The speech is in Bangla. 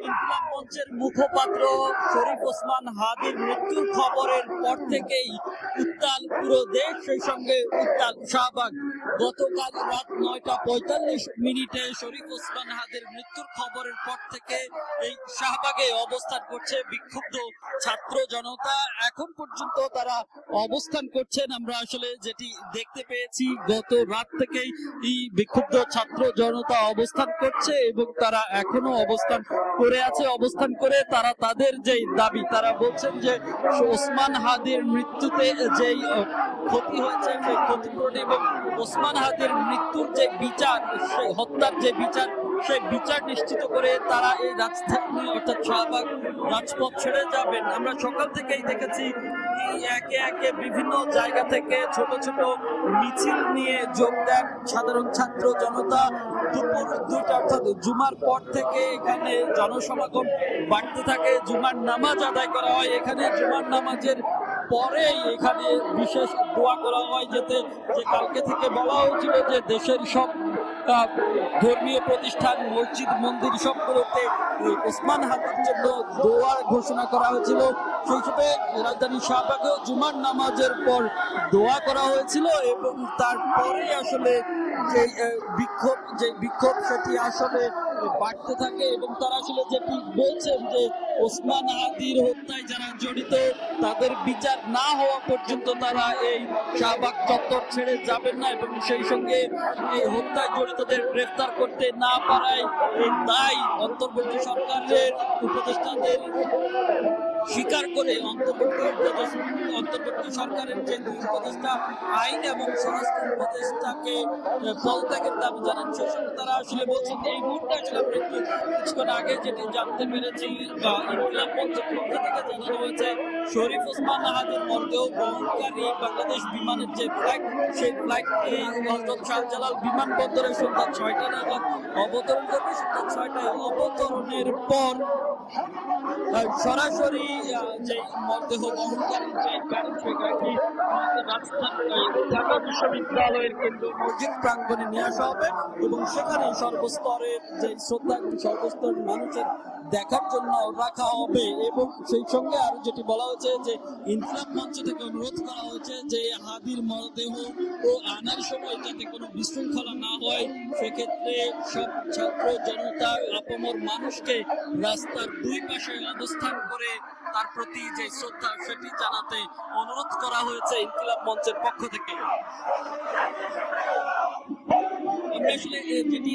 ইনকিলাব মঞ্চের মুখপাত্র শরীফ ওসমান হাদির মৃত্যুর খবরের পর থেকেই উত্তাল পুরো দেশ, সেই সঙ্গে উত্তাল শাহবাগ। গতকাল রাত 9টা 45 শরীফ ওসমান হাদির মৃত্যুর খবরের পর থেকে এই শাহবাগে অবস্থান করছে বিক্ষুব্ধ ছাত্র জনতা। এখন পর্যন্ত তারা অবস্থান করছেন। আমরা আসলে যেটি দেখতে পেয়েছি, গত রাত থেকেই এই বিক্ষুব্ধ ছাত্র জনতা অবস্থান করছে এবং তারা এখনো অবস্থান করে আছে। অবস্থান করে তারা তাদের যে দাবি, তারা বলছেন যে ওসমান হাদির মৃত্যুতে যেই ক্ষতি হয়েছে সেই ক্ষতিপূরণ এবং ওসমান হাদির মৃত্যুর যে বিচার, সেই হত্যার যে বিচার, সেই বিচার নিশ্চিত করে তারা এই রাজধানী অর্থাৎ শাহবাগ রাজপথ ছেড়ে যাবেন। আমরা সকাল থেকেই দেখেছি একে একে বিভিন্ন জায়গা থেকে ছোট ছোট মিছিল নিয়ে যোগ দেন সাধারণ ছাত্র জনতা। দুপুর 2টা অর্থাৎ জুমার পর থেকে এখানে জনসমাগম বাড়তে থাকে। জুমার নামাজ আদায় করা হয় এখানে। জুমার নামাজের পরেই এখানে বিশেষ দোয়া করা হয়, যে কালকে থেকে বলা হয়েছিল যে দেশের সব ধর্মীয় প্রতিষ্ঠান, মসজিদ, মন্দির সবগুলোতে ওসমান হাদির জন্য দোয়ার ঘোষণা করা হয়েছিল। সেই হিসেবে রাজধানী শাহবাগেও জুমার নামাজের পর দোয়া করা হয়েছিল এবং তারপরে আসলে যে বিক্ষোভ সেটি আসলে বাড়তে থাকে এবং তারা আসলে যেটি বলছেন যে ওসমান হাদির হত্যায় যারা জড়িত তাদের বিচার না হওয়া পর্যন্ত তারা এই শাহবাগ চত্বর ছেড়ে যাবেন না এবং সেই সঙ্গে এই হত্যায় জড়িতদের গ্রেফতার করতে না পারায় এই দায় অন্তর্বর্তী সরকারের উপদেষ্টাদের স্বীকার করে অন্তর্বর্তী সরকারের যে দুই উপদেষ্টা আইন এবং স্বরাষ্ট্র উপদেষ্টাকে পদত্যাগের দাবি জানান। সেই সঙ্গে তারা আসলে বলছেন এই মুহূর্তে আসলে আমরা একটু কিছুক্ষণ আগে যেটি জানতে পেরেছি বা ইনকিলাব মঞ্চের পক্ষ থেকে জানানো হয়েছে, শরীফ ওসমান হাদির মরদেহ বহনকারী বাংলাদেশ বিমানের যে ফ্লাইট, সেই ফ্লাইটটি হযরত শাহজালাল বিমানবন্দরে সন্ধ্যা 6টা নাগাদ অবতরণ করবে। সন্ধ্যা 6টায় অবতরণের পর সরাসরি যে মরদেহ বহনকারী যে গাড়ি, সেই গাড়িটি ঢাকা বিশ্ববিদ্যালয়ের কেন্দ্রীয় মসজিদ প্রাঙ্গণে নিয়ে আসা হবে এবং সেখানে সর্বস্তরের যে শ্রদ্ধা এবং সর্বস্তরের মানুষের দেখার জন্য রাখা হবে। এবং সেই সঙ্গে আরো যেটি বলা হয়েছে যে ইনকিলাব মঞ্চ থেকে অনুরোধ করা হয়েছে যে হাদির মরদেহ ও আনার সময় যাতে কোনো বিশৃঙ্খলা না হয়, সেক্ষেত্রে সব ছাত্র জনতা আপামর মানুষকে রাস্তার দুই পাশে অবস্থান করে তার প্রতি যে শ্রদ্ধা সেটি জানাতে অনুরোধ করা হয়েছে ইনকিলাব মঞ্চের পক্ষ থেকে। আমরা আসলে যেটি